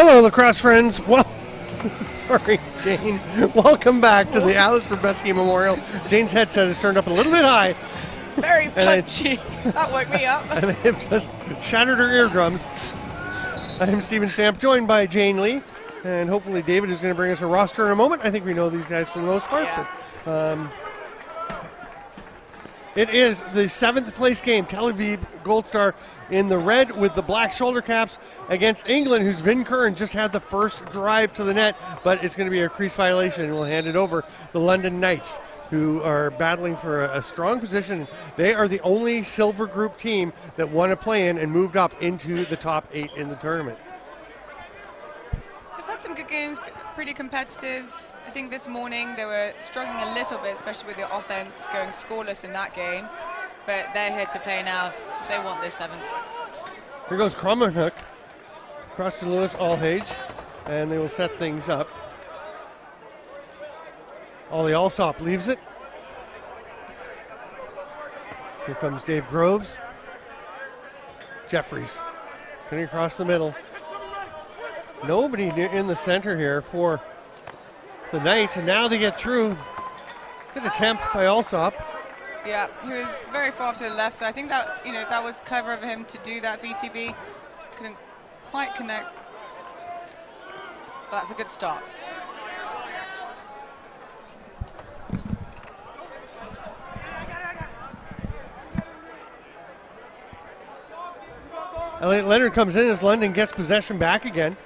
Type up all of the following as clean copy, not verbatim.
Hello, lacrosse friends. Well, sorry, Jane. Welcome back to the Aleš Hřebeský Memorial. Jane's headset is turned up a little bit high. Very punchy. That woke me up. And they've just shattered her eardrums. I'm Stephen Stamp, joined by Jane Lee. And hopefully David is going to bring us a roster in a moment. I think we know these guys for the most part. Yeah. But, it is the 7th place game. Tel Aviv Gold Star in the red with the black shoulder caps against England, whose Vin Curran just had the first drive to the net, but it's going to be a crease violation, and we'll hand it over. The London Knights, who are battling for a strong position. They are the only silver group team that won a play-in and moved up into the top 8 in the tournament. They've had some good games, pretty competitive. I think this morning they were struggling a little bit, especially with the offense going scoreless in that game. But they're here to play now. They want this 7th. Here goes Krummerhoek across to Lewis Alhage, and they will set things up. Ollie Alsop leaves it. Here comes Dave Groves. Jeffries coming across the middle. Nobody in the center here for the Knights, and now they get through. Good attempt by Alsop. Yeah, he was very far to the left, so I think that that was clever of him to do that. BTB couldn't quite connect, but that's a good start. Elliot Leonard comes in as London gets possession back again.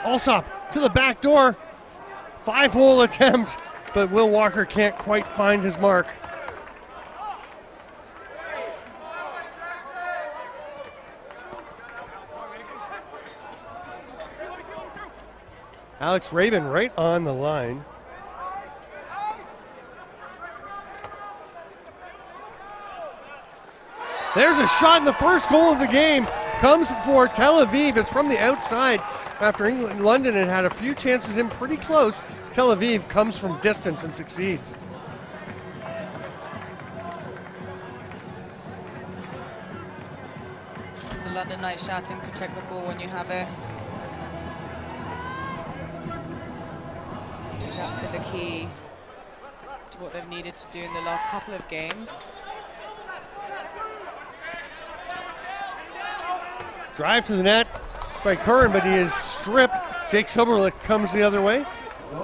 Alsop to the back door. 5-hole attempt, but Will Walker can't quite find his mark. Alex Rabin right on the line. There's a shot, in the first goal of the game comes for Tel Aviv. It's from the outside after London had a few chances in pretty close. Tel Aviv comes from distance and succeeds. The London Knights shouting, protect the ball when you have it. That's been the key to what they've needed to do in the last couple of games. Drive to the net by Curran, but he is stripped. Jake Soberlich comes the other way.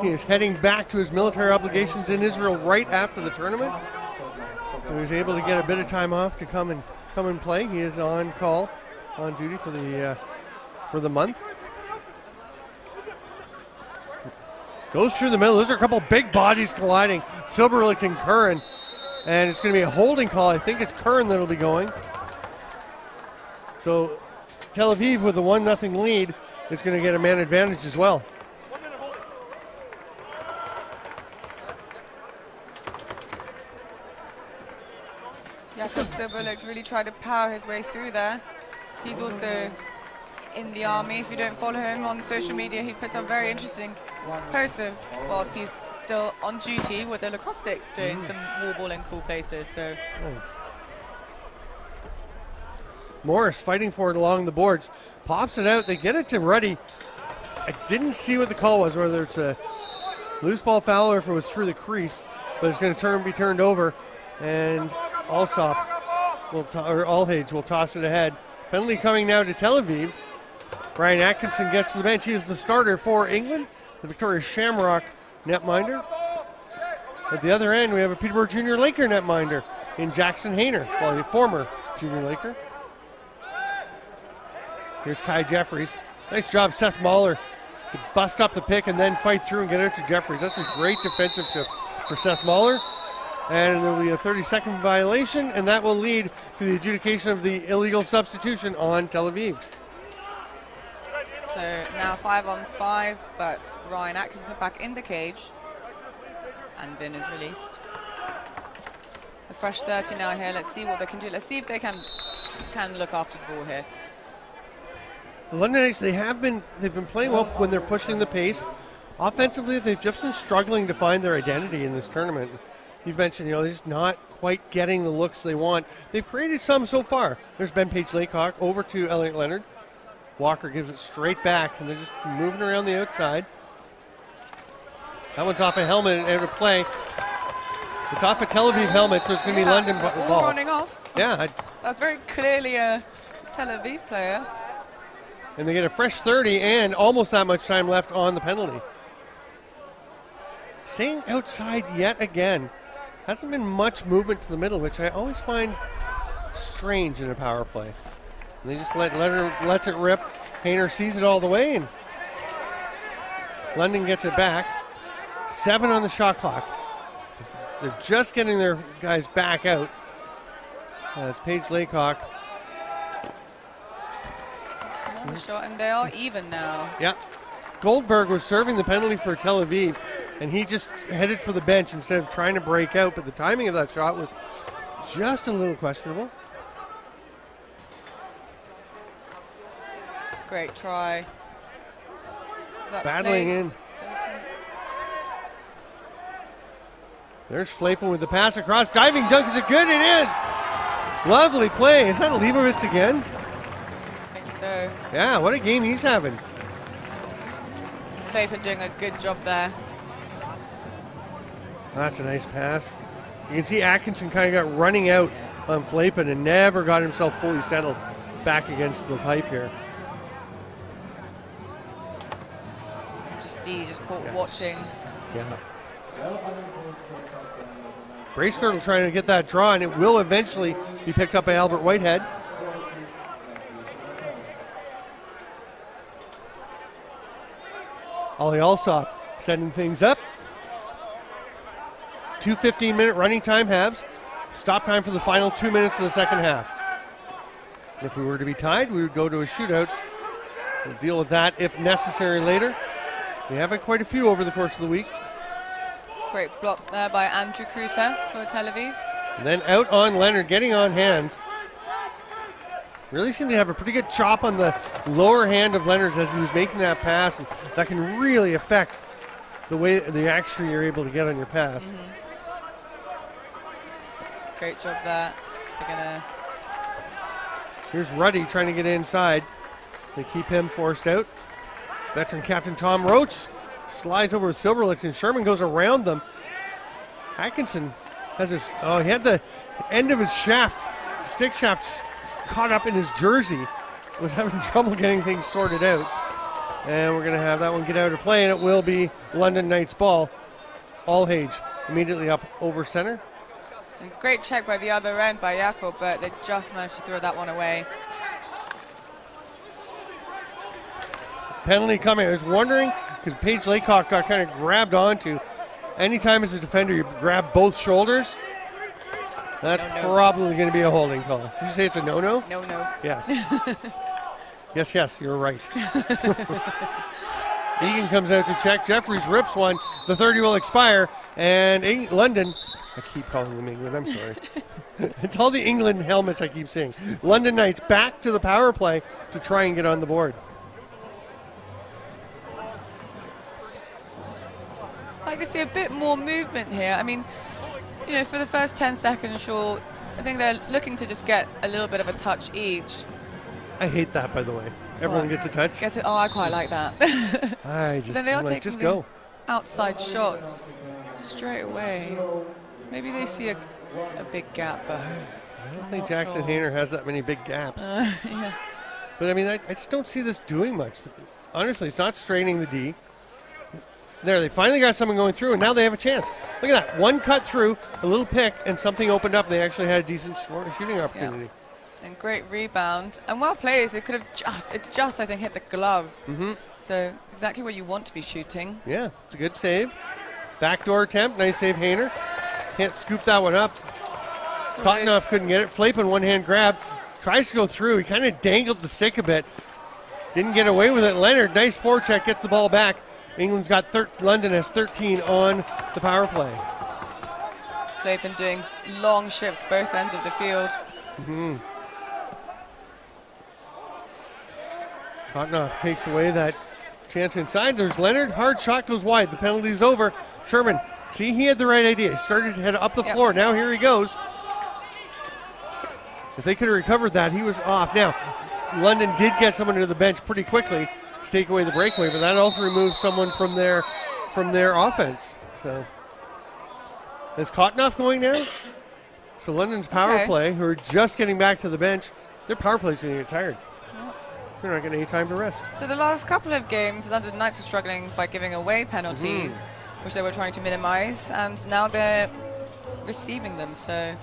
He is heading back to his military obligations in Israel right after the tournament. He was able to get a bit of time off to come and play. He is on call, on duty for the month. Goes through the middle. Those are a couple big bodies colliding. Soberlich and Curran, and it's going to be a holding call. I think it's Curran that'll be going. So Tel Aviv with a 1-0 lead is going to get a man advantage as well. Jakob Soberlich really tried to power his way through there. He's also in the army. If you don't follow him on social media, he puts up very interesting posts of whilst he's still on duty with a lacrosse stick doing some wall ball in cool places. So nice. Morris fighting for it along the boards. Pops it out. They get it to Ruddy. I didn't see what the call was, whether it's a loose ball foul or if it was through the crease, but it's going to be turned over, and Alsop or Alhage will toss it ahead. Penalty coming now to Tel Aviv. Brian Atkinson gets to the bench. He is the starter for England, the Victoria Shamrock netminder. At the other end, we have a Peterborough Junior Laker netminder in Jackson Hayner, well, a former Junior Laker. Here's Kai Jeffries. Nice job, Seth Mahler, to bust up the pick and then fight through and get out to Jeffries. That's a great defensive shift for Seth Mahler. And there will be a 30-second violation, and that will lead to the adjudication of the illegal substitution on Tel Aviv. So now 5-on-5, but Ryan Atkinson back in the cage, and Vin is released. A fresh 30 now here. Let's see what they can do. Let's see if they can look after the ball here. The London Knights, they've been playing well when they're pushing the pace. Offensively, they've just been struggling to find their identity in this tournament. You've mentioned, they're just not quite getting the looks they want. They've created some so far. There's Ben Page Laycock over to Elliot Leonard. Walker gives it straight back, and they're just moving around the outside. That one's off a helmet and out of play. It's off a Tel Aviv helmet, so it's going to be London ball. Running off. Yeah. That's very clearly a Tel Aviv player. And they get a fresh 30 and almost that much time left on the penalty. Staying outside yet again. Hasn't been much movement to the middle, which I always find strange in a power play. And they just lets it rip. Hayner sees it all the way, and London gets it back. 7 on the shot clock. They're just getting their guys back out. It's Paige Laycock. Another shot, and they are even now. Yeah. Goldberg was serving the penalty for Tel Aviv, and he just headed for the bench instead of trying to break out, but the timing of that shot was just a little questionable. Great try. Battling in. There's Flapen with the pass across. Diving dunk. Is it good? It is. Lovely play. Is that Leibovitz again? I think so. Yeah, what a game he's having. Flapen doing a good job there. That's a nice pass. You can see Atkinson kind of got running out on Flapen and never got himself fully settled back against the pipe here. Just caught watching. Yeah. Bracegirdle trying to get that draw, and it will eventually be picked up by Albert Whitehead. Ollie Alsop setting things up. 2 15-minute running time halves. Stop time for the final 2 minutes of the second half. If we were to be tied, we would go to a shootout. We'll deal with that if necessary later. We have had quite a few over the course of the week. Great block there by Andrew Kruter for Tel Aviv. And then out on Leonard, getting on hands. Really seemed to have a pretty good chop on the lower hand of Leonard as he was making that pass, and that can really affect the way, the action you're able to get on your pass. Great job there. They're gonna. Here's Ruddy trying to get inside. They keep him forced out. Veteran captain Tom Roach slides over with Silverlick, and Sherman goes around them. Atkinson has his, he had the end of his stick shaft caught up in his jersey. Was having trouble getting things sorted out. And we're going to have that one get out of play, and it will be London Knights ball. Allhage immediately up over center. And great check by the other end by Jakob, but they just managed to throw that one away. Penalty coming. I was wondering, because Paige Laycock got kind of grabbed onto. Anytime as a defender you grab both shoulders, that's probably going to be a holding call. Did you say it's a no-no? No. Yes. yes, you're right. Egan comes out to check. Jeffries rips one. The 30 will expire. And London, I keep calling them England, I'm sorry. It's all the England helmets I keep seeing. London Knights back to the power play to try and get on the board. I'd like to see a bit more movement here. I mean, you know, for the first 10 seconds, sure, I think they're looking to just get a little bit of a touch each. I hate that, by the way. Everyone gets a touch. Oh, I quite like that. Then they are taking just go. Outside shots straight away. Maybe they see a big gap, but I don't think Jackson Hayner has that many big gaps. Yeah. But I mean, I just don't see this doing much. Honestly, it's not straining the D. There, they finally got someone going through, and now they have a chance. Look at that. One cut through, a little pick, and something opened up. They actually had a decent shooting opportunity. Yeah. And great rebound. And well played. It could have just, I think, hit the glove. So exactly what you want to be shooting. Yeah, it's a good save. Backdoor attempt. Nice save, Hayner. Can't scoop that one up. Kottenoff couldn't get it. Flapen one-hand grab. Tries to go through. He kind of dangled the stick a bit. Didn't get away with it. Leonard, nice forecheck, gets the ball back. England's got London has 13 on the power play. Flapen doing long shifts both ends of the field. Kottenoff takes away that chance inside. There's Leonard. Hard shot goes wide. The penalty's over. Sherman, see, he had the right idea. He started to head up the floor. Now here he goes. If they could have recovered that, he was off. Now, London did get someone to the bench pretty quickly to take away the breakaway, but that also removes someone from their offense. So is Kottenoff going now? So London's power play, who are just getting back to the bench, their power play is going to get tired. They're not getting any time to rest. So the last couple of games, London Knights were struggling by giving away penalties, which they were trying to minimize, and now they're receiving them. So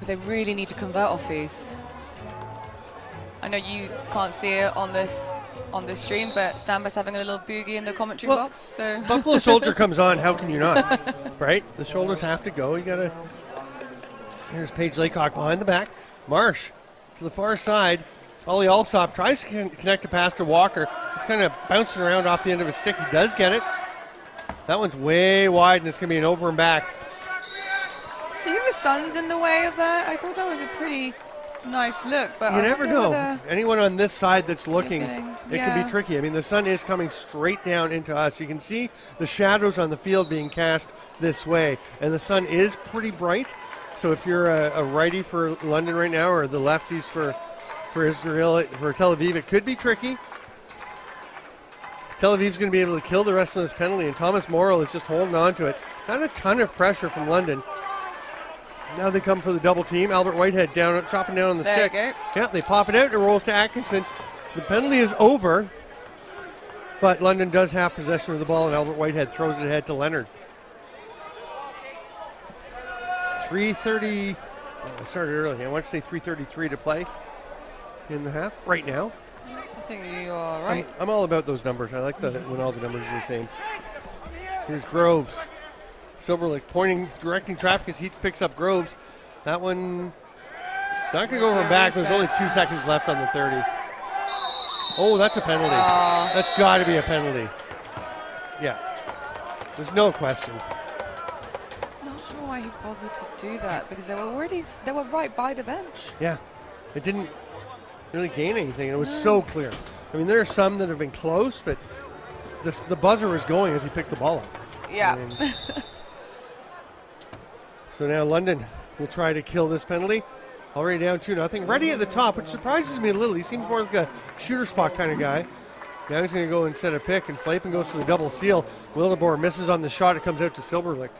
they really need to convert off these. I know you can't see it on this stream, but Stamba's having a little boogie in the commentary box. So Buffalo Soldier comes on. How can you not? Right? The shoulders have to go. You gotta. Here's Paige Laycock behind the back. Marsh to the far side. Ollie Alsop tries to connect a pass to Walker. It's kind of bouncing around off the end of his stick. He does get it. That one's way wide, and it's going to be an over and back. Do you think the sun's in the way of that? I thought that was a pretty nice look. But you never know. Anyone on this side that's looking, it can be tricky. I mean, the sun is coming straight down into us. You can see the shadows on the field being cast this way, and the sun is pretty bright. So if you're a righty for London right now, or the lefties for Israel, for Tel Aviv, it could be tricky. Tel Aviv's going to be able to kill the rest of this penalty, and Thomas Morrill is just holding on to it. Not a ton of pressure from London. Now they come for the double team. Albert Whitehead chopping down on the stick. Yeah, they pop it out and it rolls to Atkinson. The penalty is over, but London does have possession of the ball, and Albert Whitehead throws it ahead to Leonard. 3:30. I started early. I want to say 3:33 to play in the half right now. I think you are right. I'm all about those numbers. I like when all the numbers are the same. Here's Groves. Silverlick directing traffic as he picks up Groves. That one not going to go over and back. There's only 2 seconds left on the 30. Oh, that's a penalty. That's got to be a penalty. Yeah. There's no question. Not sure why he bothered to do that, because they were right by the bench. Yeah. It didn't really gain anything. It was so clear. I mean, there are some that have been close, but the buzzer was going as he picked the ball up. Yeah. So now London will try to kill this penalty. Already down 2-0. Ready at the top, which surprises me a little. He seems more like a shooter spot kind of guy. Now he's going to go instead of pick, and Flapen goes for the double seal. Wildeboer misses on the shot. It comes out to Silverlick.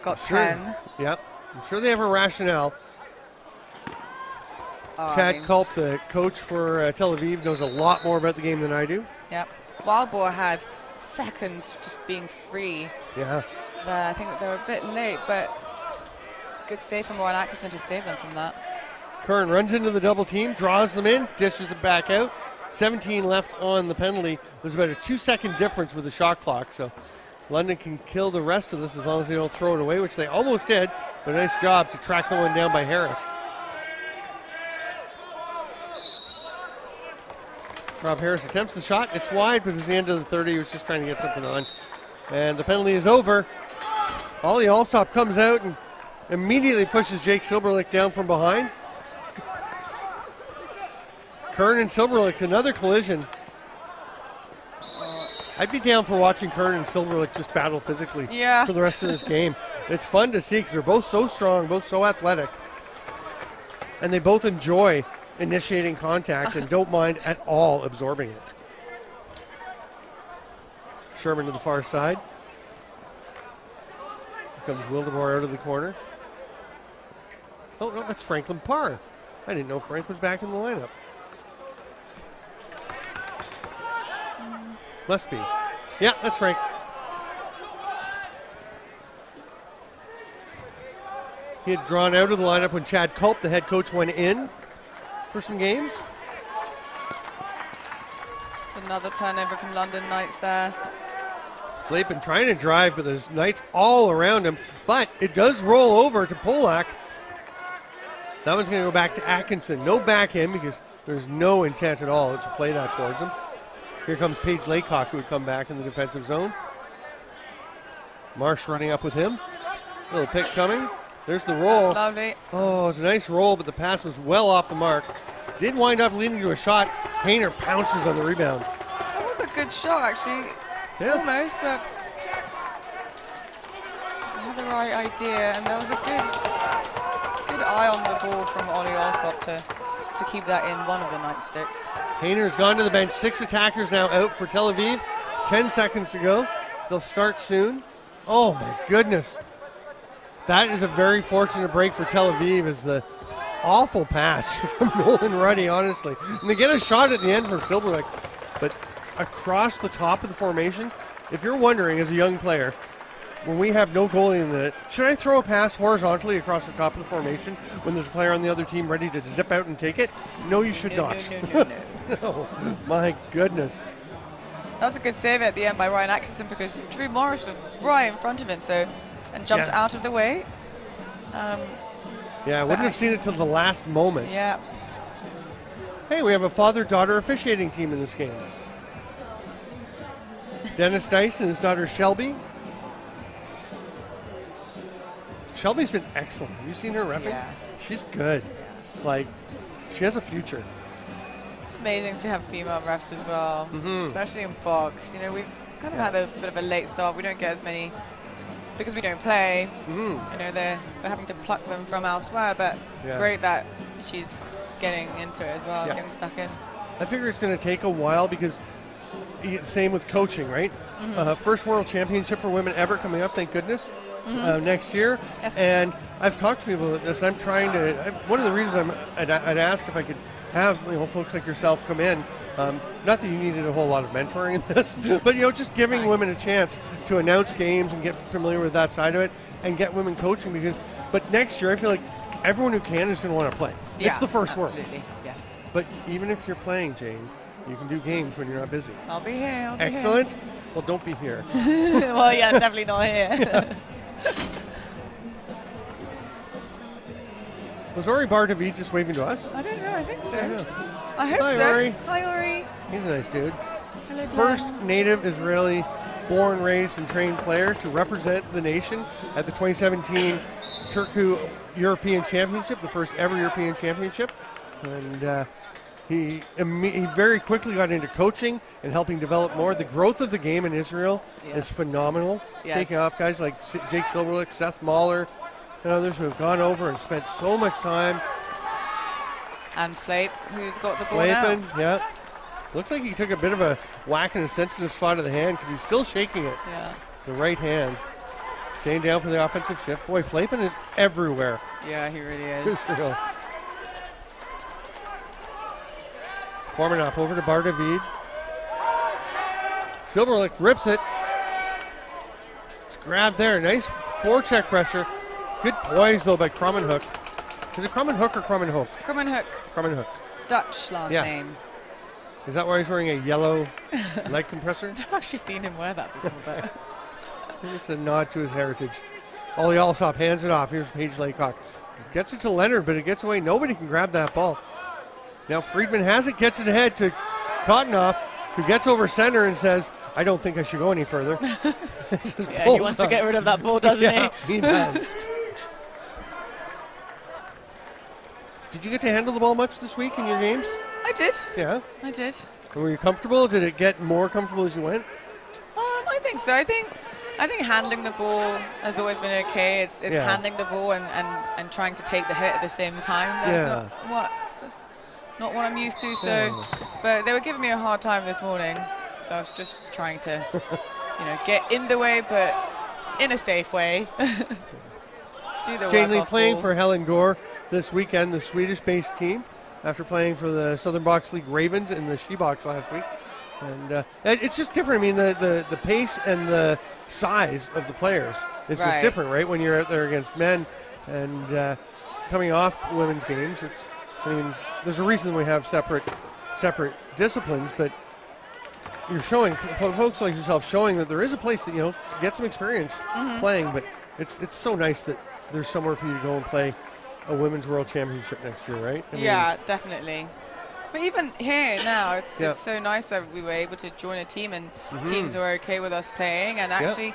Got 10. Yep. I'm sure they have a rationale. Chad Culp, the coach for Tel Aviv, knows a lot more about the game than I do. Yep. Wildeboer had seconds just being free. Yeah. I think that they were a bit late, but good save from Warren Atkinson to save them from that. Curran runs into the double team, draws them in, dishes it back out. 17 left on the penalty. There's about a 2-second difference with the shot clock, so London can kill the rest of this as long as they don't throw it away, which they almost did, but a nice job to track the one down by Harris. Rob Harris attempts the shot. It's wide, but it was the end of the 30. He was just trying to get something on. And the penalty is over. Ollie Alsop comes out and immediately pushes Jake Silverlick down from behind. Kern and Silverlick, another collision. I'd be down for watching Kern and Silverlick just battle physically for the rest of this game. It's fun to see because they're both so strong, both so athletic. And they both enjoy initiating contact and don't mind at all absorbing it. Sherman to the far side. Here comes Wildeboer out of the corner. Oh, no, that's Franklin Parr. I didn't know Frank was back in the lineup. Must be. Yeah, that's Frank. He had drawn out of the lineup when Chad Culp, the head coach, went in for some games. Just another turnover from London Knights there. Flapen trying to drive, but there's Knights all around him. But it does roll over to Polak. That one's going to go back to Atkinson. No back in because there's no intent at all to play that towards him. Here comes Paige Laycock, who would come back in the defensive zone. Marsh running up with him. Little pick coming. There's the roll. That's lovely. Oh, it was a nice roll, but the pass was well off the mark. Did wind up leading to a shot. Hayner pounces on the rebound. That was a good shot, actually. Yeah. Almost, but I had the right idea, and that was a good eye on the ball from Ollie Alsop to keep that in one of the nightsticks. Hayner's gone to the bench. 6 attackers now out for Tel Aviv. 10 seconds to go. They'll start soon. Oh, my goodness. That is a very fortunate break for Tel Aviv, is the awful pass from Nolan Ruddy, honestly. And they get a shot at the end from Silberlich, but across the top of the formation, if you're wondering as a young player, when we have no goalie in the net, should I throw a pass horizontally across the top of the formation when there's a player on the other team ready to zip out and take it? No, you should not. No. No, my goodness. That was a good save at the end by Ryan Atkinson, because Drew Morris was right in front of him, and jumped out of the way. Yeah, I wouldn't have seen it till the last moment. Yeah. Hey, we have a father-daughter officiating team in this game. Dennis Dice and his daughter Shelby. Shelby's been excellent. Have you seen her reffing? Yeah. She's good. Like, she has a future. It's amazing to have female refs as well, especially in box. You know, we've kind of had a bit of a late start. We don't get as many because we don't play. You know, we're having to pluck them from elsewhere, but great that she's getting into it as well, getting stuck in. I figure it's going to take a while because same with coaching, right? First World Championship for women ever coming up, thank goodness. Next year, and I've talked to people about this. I'm trying to. One of the reasons I'd ask if I could have folks like yourself come in. Not that you needed a whole lot of mentoring in this, but just giving women a chance to announce games and get familiar with that side of it, and get women coaching. But next year, I feel like everyone who can is going to want to play. Yeah, it's the first world. Yes. But even if you're playing, Jane, you can do games when you're not busy. I'll be here. Excellent. Well, don't be here. Well, yeah, definitely not here. Was Ori Bardavid just waving to us? I don't know. I think so. I hope Hi, so. Ori. Hi, Ori. He's a nice dude. Hello, First native Israeli born, raised, and trained player to represent the nation at the 2017 Turku European Championship, the first ever European Championship. And he very quickly got into coaching and helping develop more. The growth of the game in Israel is phenomenal. It's taking off. Guys like Jake Silberlich, Seth Mahler, and others who have gone over and spent so much time. And Flape, who's got the ball now. Yeah. Looks like he took a bit of a whack in a sensitive spot of the hand because he's still shaking it. Yeah. The right hand. Staying down for the offensive shift. Boy, Flapen is everywhere. Yeah, he really is. Israel. Formanov over to Bardavid. Silberlich rips it. It's grabbed there. Nice forecheck pressure. Good poise, though, by Krummenhoek. Is it Krummenhoek or Krummenhoek? Krummenhoek. Krummenhoek. Dutch last name. Is that why he's wearing a yellow leg compressor? I've actually seen him wear that before, but it's a nod to his heritage. Ollie Alsop hands it off. Here's Paige Laycock. Gets it to Leonard, but it gets away. Nobody can grab that ball. Now Friedman has it, gets it ahead to Kottenoff, who gets over center and says, I don't think I should go any further. He wants to get rid of that ball, doesn't he? He does. Did you get to handle the ball much this week in your games? I did. Yeah? I did. And were you comfortable? Did it get more comfortable as you went? I think so. I think handling the ball has always been okay. It's handling the ball and trying to take the hit at the same time. That's not what I'm used to. So, but they were giving me a hard time this morning, so I was just trying to, get in the way, but in a safe way. Do the Jane Lee work playing ball. for Helen Gore this weekend, the Swedish-based team, after playing for the Southern Box League Ravens in the She-Box last week. And it's just different. I mean, the pace and the size of the players is just different, right? When you're out there against men and coming off women's games, there's a reason we have separate disciplines, but you're showing folks like yourself showing that there is a place that to get some experience playing. But it's so nice that there's somewhere for you to go and play a women's world championship next year, right? Definitely. But even here now, it's so nice that we were able to join a team and teams were okay with us playing. And actually,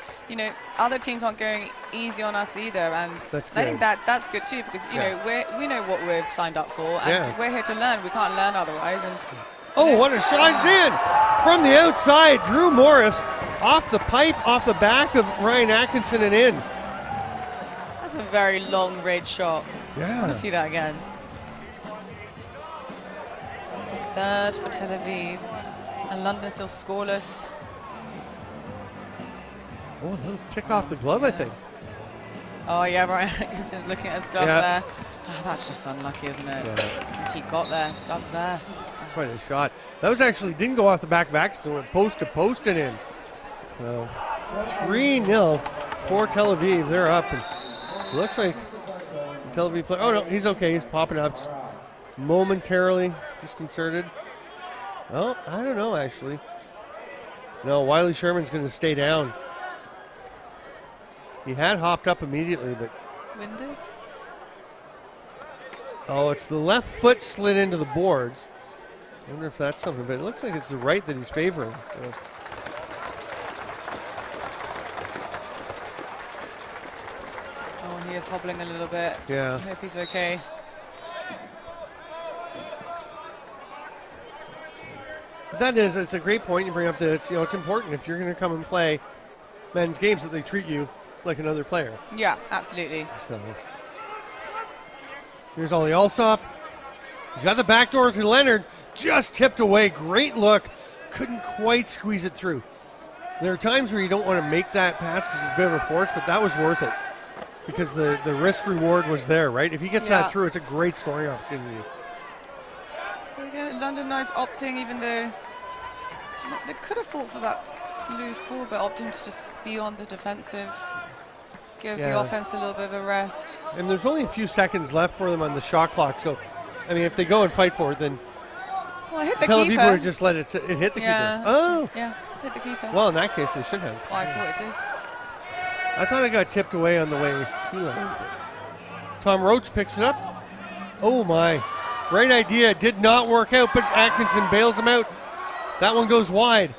other teams aren't going easy on us either. And I think that's good too, because we know what we've signed up for, and we're here to learn. We can't learn otherwise. And what a shot's in from the outside. Drew Morris off the pipe, off the back of Ryan Atkinson and in. That's a very long range shot. I want to see that again. It's a third for Tel Aviv. And London still scoreless. Oh, a little tick off the glove, I think. Oh, yeah, right. He's just looking at his glove there. Oh, that's just unlucky, isn't it? Because he got there. His glove's there. It's quite a shot. That was actually, didn't go off the back of Atkinson. Went post to post and in. So 3-0 for Tel Aviv. They're up. And looks like the Tel Aviv player. Oh, no, he's okay. He's popping up. Just momentarily disconcerted. Oh, I don't know, actually. No, Wiley Sherman's going to stay down. He had hopped up immediately, but... Winded? Oh, it's the left foot slid into the boards. I wonder if that's something, but it looks like it's the right that he's favoring. Oh, he is hobbling a little bit. Yeah. I hope he's okay. It's a great point you bring up that it's important if you're going to come and play men's games that they treat you like another player. Yeah, absolutely. So here's Ollie Alsop. He's got the back door to Leonard, just tipped away. Great look. Couldn't quite squeeze it through. There are times where you don't want to make that pass because it's a bit of a force, but that was worth it because the risk reward was there, right? If he gets that through, it's a great scoring opportunity. Again, London Knights opting, even though they could have fought for that loose ball, but opting to just be on the defensive, give the offense a little bit of a rest. And there's only a few seconds left for them on the shot clock, so I mean, if they go and fight for it, then Tel Aviv would just let it hit the keeper. Oh, yeah, hit the keeper. Well, in that case, they should have. Oh, I thought it did. I thought it got tipped away on the way to them. Tom Roach picks it up. Oh my! Great idea. Did not work out, but Atkinson bails him out. That one goes wide.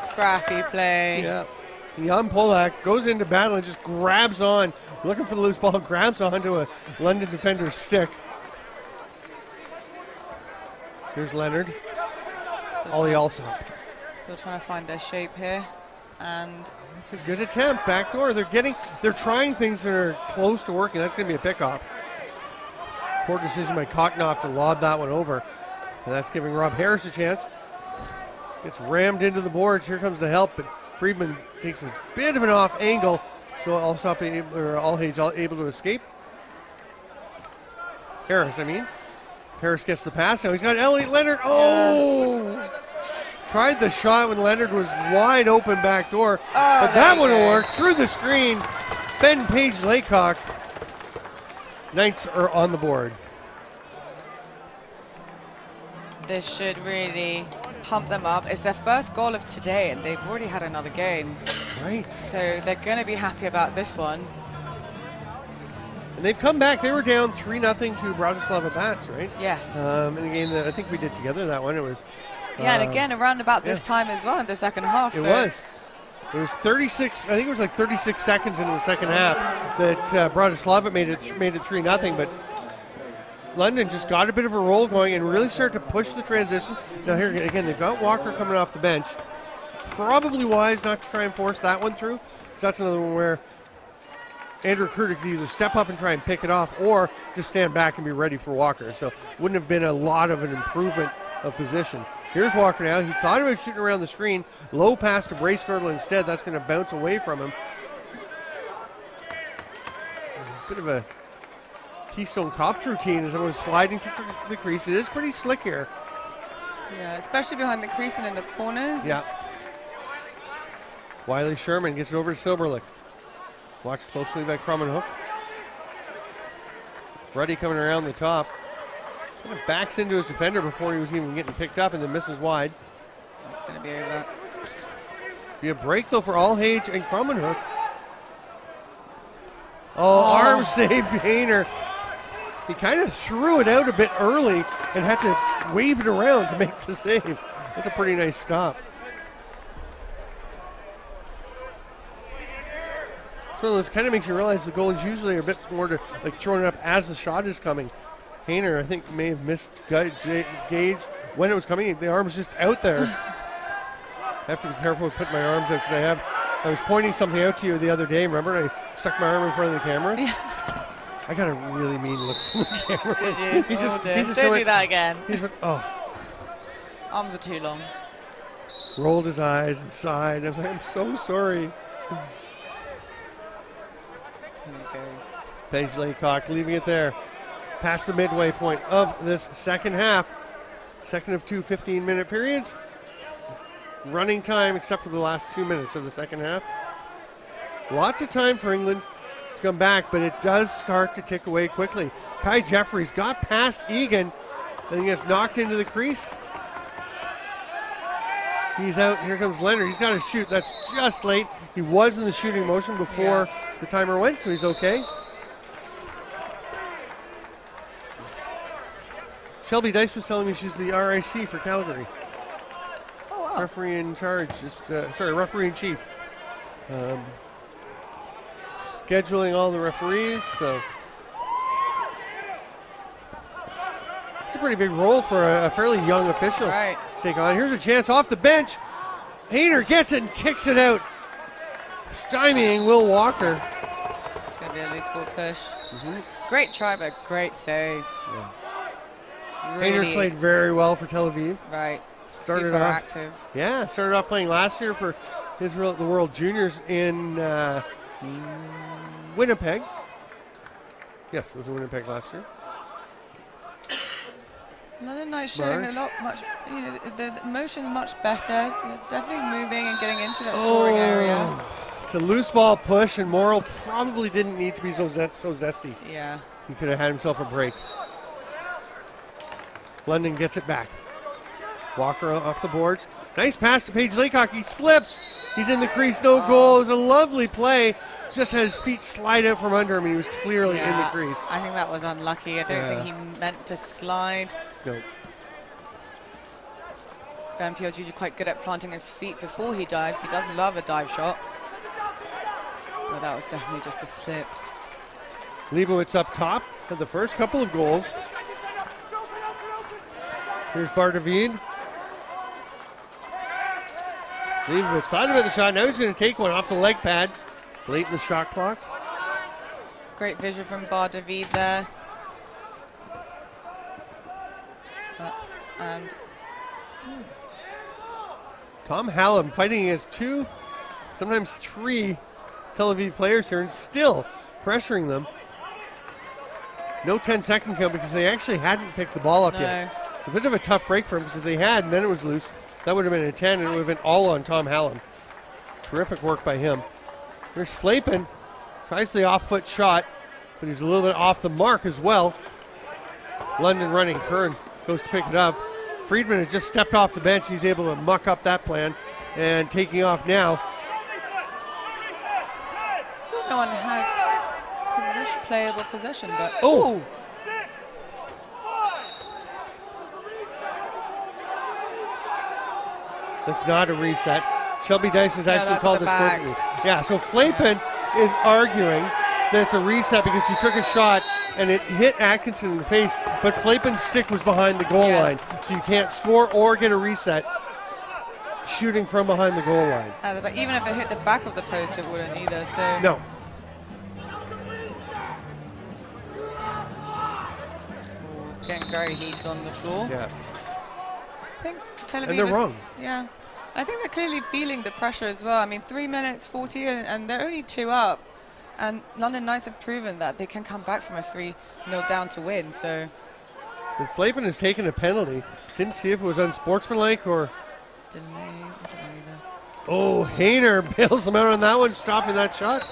Scrappy play. Yeah. Jan Polak goes into battle and just grabs on, looking for the loose ball, grabs onto a London defender's stick. Here's Leonard. Ollie Alsop. Still trying to find their shape here. And it's a good attempt. Backdoor. They're trying things that are close to working. That's going to be a pickoff. Poor decision by Kochnoff to lob that one over. And that's giving Rob Harris a chance. Gets rammed into the boards. Here comes the help, but Friedman takes a bit of an off angle, so Alsop Alhage able to escape. Harris gets the pass now. He's got Elliot Leonard. Oh! Tried the shot when Leonard was wide open back door, but that wouldn't work. Through the screen, Ben Page Laycock. Knights are on the board. This should really pump them up. It's their first goal of today, and they've already had another game. Right. So they're going to be happy about this one. And they've come back. They were down 3-0 to Bratislava Bats, right? Yes. In a game that I think we did together, that one. It was. And again, around about this time as well in the second half. It was 36. I think it was like 36 seconds into the second half that Bratislava made it 3-0. But London just got a bit of a roll going and really started to push the transition. Now here again, they've got Walker coming off the bench. Probably wise not to try and force that one through, because that's another one where Andrew Kruger could either step up and try and pick it off or just stand back and be ready for Walker. So wouldn't have been a lot of an improvement of position. Here's Walker now. He thought about shooting around the screen. Low pass to Brace Girdle instead. That's going to bounce away from him. A bit of a Keystone Cops routine as everyone's sliding through the crease. It is pretty slick here. Yeah, especially behind the crease and in the corners. Yeah. Wiley Sherman gets it over to Silberlich. Watched closely by Crummenhoek. Ruddy coming around the top. Kind of backs into his defender before he was even getting picked up and then misses wide. That's going to be over. Be a break though for Alhage and Crummenhoek. Arm save Hayner. He kind of threw it out a bit early and had to wave it around to make the save. That's a pretty nice stop. So this kind of makes you realize the goalies usually are a bit more to like throwing it up as the shot is coming. Hayner, I think, may have missed gauge when it was coming. The arm was just out there. I have to be careful with putting my arms out because I have I was pointing something out to you the other day. Remember, I stuck my arm in front of the camera. Yeah. I got a really mean look from the camera. Did you? he just Don't do that again. He just went, oh. Arms are too long. Rolled his eyes and sighed. I'm so sorry. Paige Laycock leaving it there. Past the midway point of this second half. Second of two 15-minute periods. Running time except for the last 2 minutes of the second half. Lots of time for England to come back, but it does start to tick away quickly. Kai Jeffries got past Egan and he gets knocked into the crease. He's out. Here comes Leonard. He's got to shoot. That's just late. He was in the shooting motion before the timer went, so he's okay. Shelby Dice was telling me she's the RIC for Calgary. Oh, wow. Referee in charge. Referee in chief. Scheduling all the referees, so. It's a pretty big role for a fairly young official to take on. Here's a chance off the bench. Hayner gets it and kicks it out, stymieing Will Walker. It's going to be a loose ball push. Great try, but great save. Yeah. Really, Hayner's played very well for Tel Aviv. Right. Started Super off active. Yeah, started off playing last year for the World Juniors in Winnipeg. Yes, it was in Winnipeg last year. Another night showing the motion's much better. They're definitely moving and getting into that scoring area. It's a loose ball push, and Morrill probably didn't need to be so zesty. Yeah. He could have had himself a break. London gets it back. Walker off the boards. Nice pass to Paige Laycock. He slips. He's in the crease. No goal. It was a lovely play. Just had his feet slide out from under him, and he was clearly in the crease. I think that was unlucky. I don't think he meant to slide. No. Van Peel's usually quite good at planting his feet before he dives. He does love a dive shot. But that was definitely just a slip. Leibowitz up top had the first couple of goals. Here's Bardavid. Leibowitz thought about the shot. Now he's going to take one off the leg pad late in the shot clock. Great vision from Bardavid there. Tom Hallam fighting against two, sometimes three Tel Aviv players here and still pressuring them. No 10-second count because they actually hadn't picked the ball up yet. It's a bit of a tough break for him because if they had and then it was loose, that would have been a 10 and it would have been all on Tom Hallam. Terrific work by him. Here's Flapen. Tries the off-foot shot, but he's a little bit off the mark as well. London running. Kern goes to pick it up. Friedman had just stepped off the bench. He's able to muck up that plan and taking off now. No one had playable possession, but that's not a reset. Shelby Dice has actually called this perfectly. Yeah, so Flapen is arguing that it's a reset because he took a shot and it hit Atkinson in the face, but Flapen's stick was behind the goal line, so you can't score or get a reset shooting from behind the goal line. But even if it hit the back of the post, it wouldn't either. So no. Getting very heated on the floor. Yeah. I think Tel Aviv and they're wrong. Yeah. I think they're clearly feeling the pressure as well. I mean, 3 minutes 40 and they're only 2 up. And London Knights have proven that they can come back from a 3-0 down to win. So. And Flapen has taken a penalty. Didn't see if it was unsportsmanlike or. Delay. Oh, Hayner bails him out on that one, stopping that shot.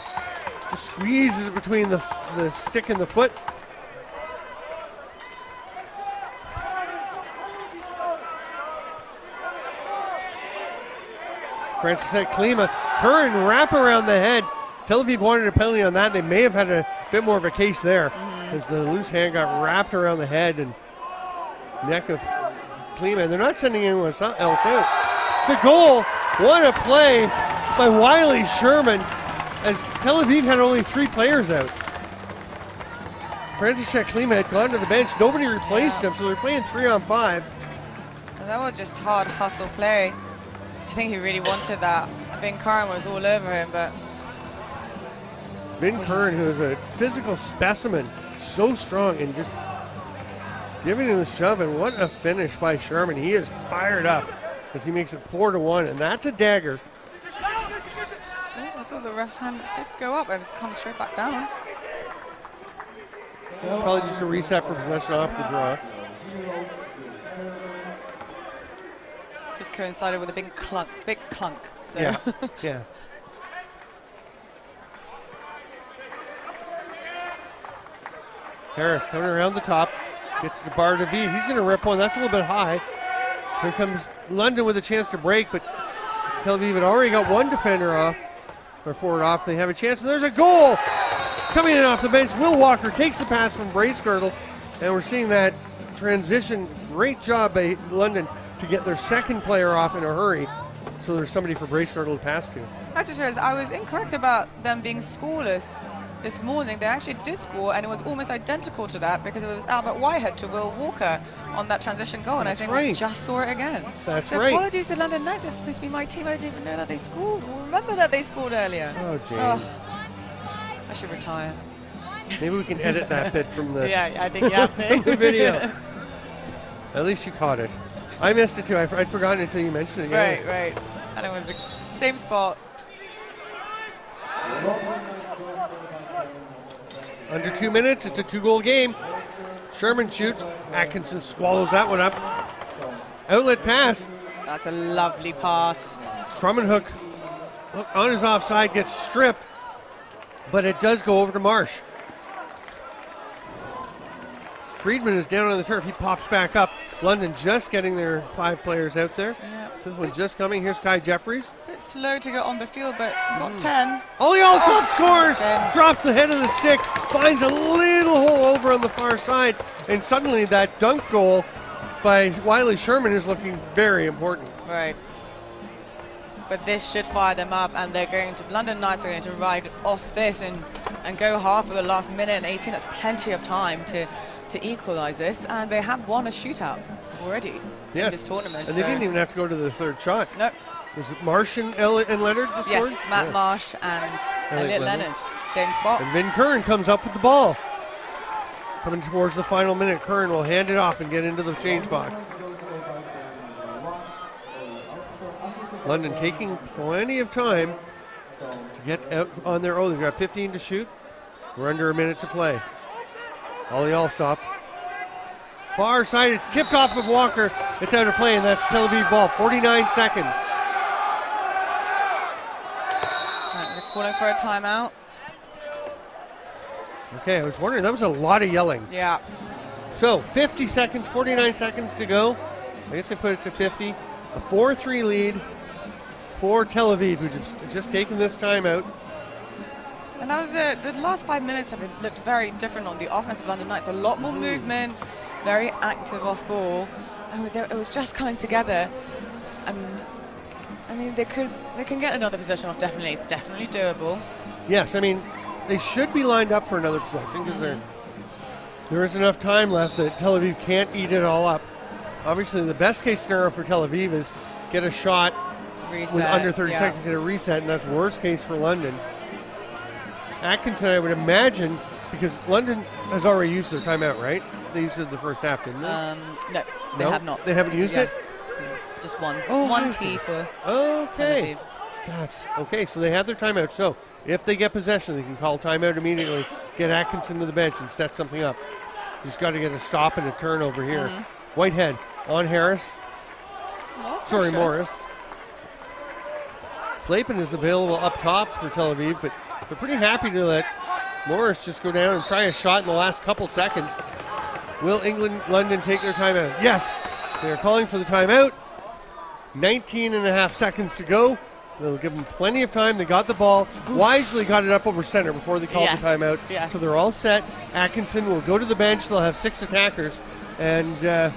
Just squeezes it between the stick and the foot. Francis at Klima. Curran wrap around the head. Tel Aviv wanted a penalty on that. They may have had a bit more of a case there as the loose hand got wrapped around the head and neck of Klima. And they're not sending anyone else out. It's a goal. What a play by Wiley Sherman as Tel Aviv had only 3 players out. Francis Klima had gone to the bench. Nobody replaced him, so they're playing 3-on-5. And that was just hard hustle play. I think he really wanted that. Ben Curran was all over him, but... Ben Curran, who is a physical specimen, so strong, and just giving him a shove, and what a finish by Sherman. He is fired up as he makes it 4-1, and that's a dagger. I thought the ref's hand did go up and it's come straight back down. Probably just a reset for possession off the draw. Just coincided with a big clunk. So. Yeah, yeah. Harris coming around the top, gets to bar to V. He's going to rip one. That's a little bit high. Here comes London with a chance to break, but Tel Aviv had already got one defender off, or forward off. They have a chance, and there's a goal coming in off the bench. Will Walker takes the pass from Bracegirdle, and we're seeing that transition. Great job by London to get their second player off in a hurry, so there's somebody for Bracegirdle to pass to. I just realized I was incorrect about them being scoreless this morning. They actually did score, and it was almost identical to that because it was Albert Whitehead to Will Walker on that transition goal, and I think we just saw it again. That's so right. Apologies to London Knights. It's supposed to be my team. I didn't even know that they scored. Or remember that they scored earlier. Oh, Jane. Oh, I should retire. Maybe we can edit that bit from the, yeah, I think you have from the video. At least you caught it. I missed it too. I'd forgotten until you mentioned it. Right, right. And it was the same spot. Under 2 minutes, it's a 2-goal game. Sherman shoots. Atkinson swallows that one up. Outlet pass. That's a lovely pass. Crummenhook on his offside gets stripped, but it does go over to Marsh. Friedman is down on the turf. He pops back up. London just getting their 5 players out there. Yep. Fifth one just coming. Here's Kai Jeffries. A bit slow to get on the field, but got 10. Ollie Alsop scores! Drops the head of the stick, finds a little hole over on the far side, and suddenly that dunk goal by Wiley Sherman is looking very important. Right. But this should fire them up, and they're going to, London Knights are going to ride off this and go hard for the last minute and 18. That's plenty of time to equalize this, and they have won a shootout already in this tournament. And they didn't even have to go to the third shot. Nope. Was it Marsh and Leonard that scored? Yes, Matt Marsh and Elliot Leonard. Same spot. And Vin Curran comes up with the ball. Coming towards the final minute, Curran will hand it off and get into the change box. London taking plenty of time to get out on their own. They've got 15 to shoot. We're under a minute to play. Ollie Alsop. Far side, it's tipped off of Walker. It's out of play, and that's Tel Aviv ball. 49 seconds. They're calling for a timeout. Okay, I was wondering, that was a lot of yelling. Yeah. So, 50 seconds, 49 seconds to go. I guess I put it to 50. A 4-3 lead for Tel Aviv, who just taken this timeout. And that was the last 5 minutes have looked very different on the offense of London Knights. A lot more movement, very active off ball. And it was just coming together. And I mean, they can get another possession off. Definitely, it's definitely doable. Yes, I mean, they should be lined up for another possession because there is enough time left that Tel Aviv can't eat it all up. Obviously, the best case scenario for Tel Aviv is get a shot with under 30 seconds, get a reset, and that's worst case for London. Atkinson, I would imagine, because London has already used their timeout, right? They used it in the first half, didn't they? No, they have not. They haven't used it? Just one. Oh, one T for okay. That's okay, so they have their timeout. So if they get possession, they can call timeout immediately, get Atkinson to the bench and set something up. Just got to get a stop and a turnover here. Whitehead on Harris. Sorry, Morris. Flapen is available up top for Tel Aviv, but they're pretty happy to let Morris just go down and try a shot in the last couple seconds. Will London take their timeout? Yes, they're calling for the timeout. 19 and a half seconds to go. They'll give them plenty of time. They got the ball, wisely got it up over center before they called the timeout. Yes. So they're all set. Atkinson will go to the bench. They'll have 6 attackers. And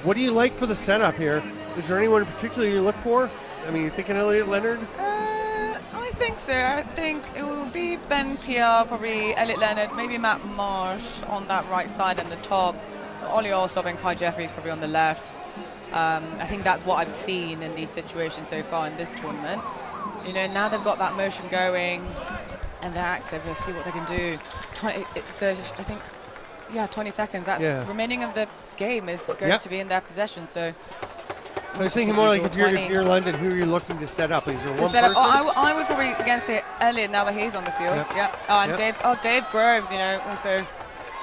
what do you like for the setup here? Is there anyone in particular you look for? I mean, you thinking Elliot Leonard? I think so. I think it will be Ben Pierre, probably Elliot Leonard, maybe Matt Marsh on that right side and the top. Ollie Alsop and Kai Jeffries probably on the left. I think that's what I've seen in these situations so far in this tournament. You know, now they've got that motion going and they're active. Let's see what they can do. I think, 20 seconds. That's remaining of the game is going to be in their possession. So I was thinking more like if you're London, who are you looking to set up? Is there one person? I would probably again say Elliot now that he's on the field. Dave Groves, you know, also.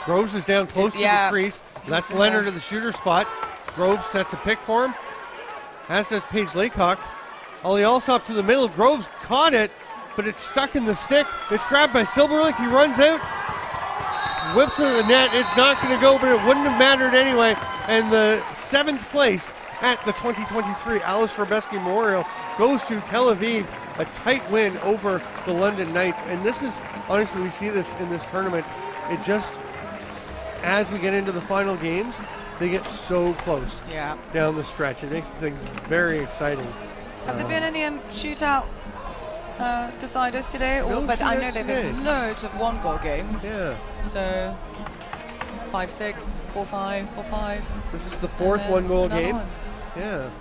Groves is down close to the crease. That's Leonard in the shooter spot. Groves sets a pick for him, as does Paige Laycock. Ollie Alsop to the middle. Groves caught it, but it's stuck in the stick. It's grabbed by Silberlich. He runs out, whips it to the net. It's not going to go, but it wouldn't have mattered anyway. And the 7th place at the 2023 Aleš Hřebeský Memorial goes to Tel Aviv. A tight win over the London Knights. And this is, honestly, we see this in this tournament. It just, as we get into the final games, they get so close down the stretch. It makes things very exciting. Have there been any shootout deciders today? No, but I know there have been loads of one-goal games. Yeah. So 5-6, 4-5, 4-5. This is the 4th one-goal game. Yeah.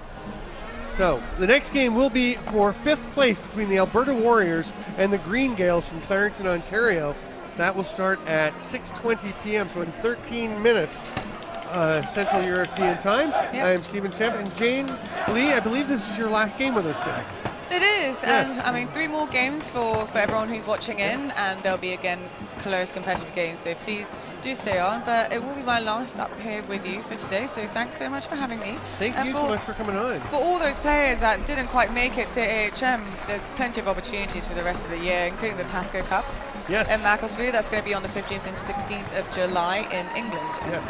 So the next game will be for 5th place between the Alberta Warriors and the Green Gaels from Clarington, Ontario. That will start at 6:20 p.m. So in 13 minutes. Central European time. I am Stephen Stamp, and Jane Lee, I believe this is your last game with us today. It is, and I mean 3 more games for everyone who's watching in, and there'll be again close competitive games, so please do stay on, but it will be my last up here with you for today, so thanks so much for having me. Thank you so much for coming on. For all those players that didn't quite make it to AHM, there's plenty of opportunities for the rest of the year, including the Tasco Cup. Yes. In Macclesfield, that's going to be on the 15th and 16th of July in England. Yes.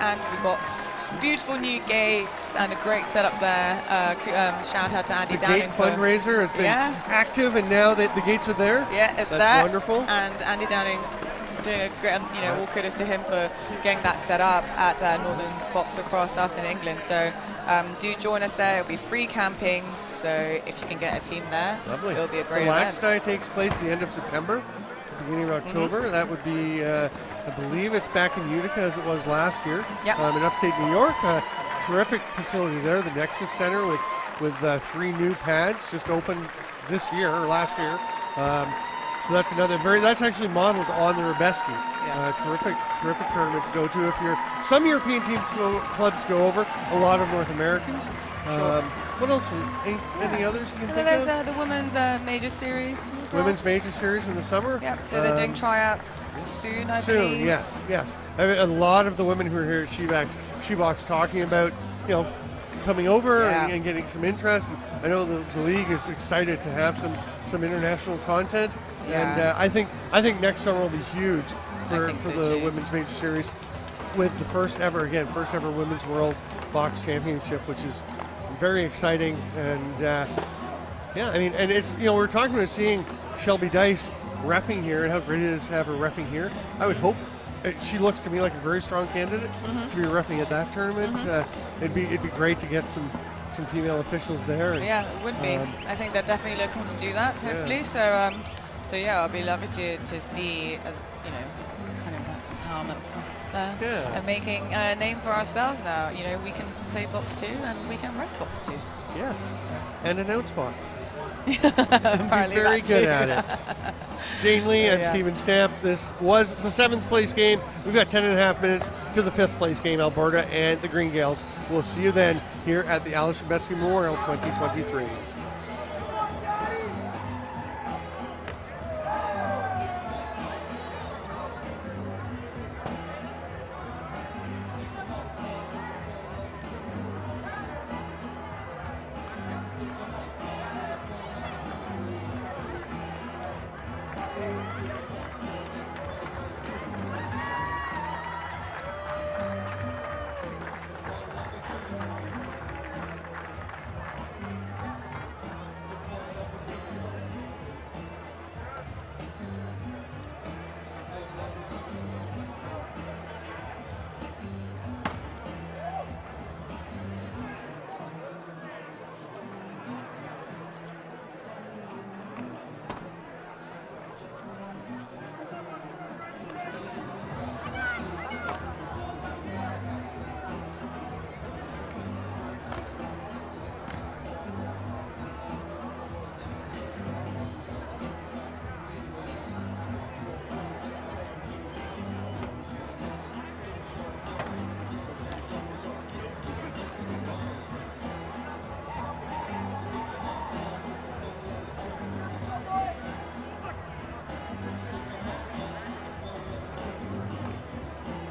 And we've got beautiful new gates and a great setup there. Shout out to Andy Downing. The gate fundraiser has been active, and now that the gates are there, that's wonderful. And Andy Downing doing a great, all kudos to him for getting that set up at Northern Box-lacrosse up in England. So do join us there. It'll be free camping. So if you can get a team there, it'll be a great event. The Laxdai takes place at the end of September. Beginning of October. That would be, I believe it's back in Utica as it was last year. In upstate New York. Terrific facility there, the Nexus Center with 3 new pads just opened this year or last year. So that's that's actually modeled on the Hřebeský. Terrific tournament to go to. If some European team clubs go over, a lot of North Americans. What else? Any others you can think of? There's the women's major series. Women's major series in the summer. Yep. So they're doing tryouts soon, I believe. Yes. I mean, a lot of the women who are here at Shebox talking about, coming over and getting some interest. And I know the league is excited to have some international content. And I think next summer will be huge for the women's major series, with the first ever women's world box championship, which is very exciting. And and it's, we're talking about seeing Shelby Dice reffing here and how great it is to have her reffing here. I would hope she looks to me like a very strong candidate to be reffing at that tournament. It'd be great to get some female officials there. And, it would be. I think they're definitely looking to do that, hopefully. So I'll be lovely to see, as kind of that empowerment for us there, and making a name for ourselves now. We can play box 2 and we can ref box 2. Yes, and announce box. Apparently very good at it. Jane Lee and Stephen Stamp. This was the 7th place game. We've got 10.5 minutes to the 5th place game, Alberta and the Green Gaels. We'll see you then here at the Aleš Hřebeský Memorial 2023.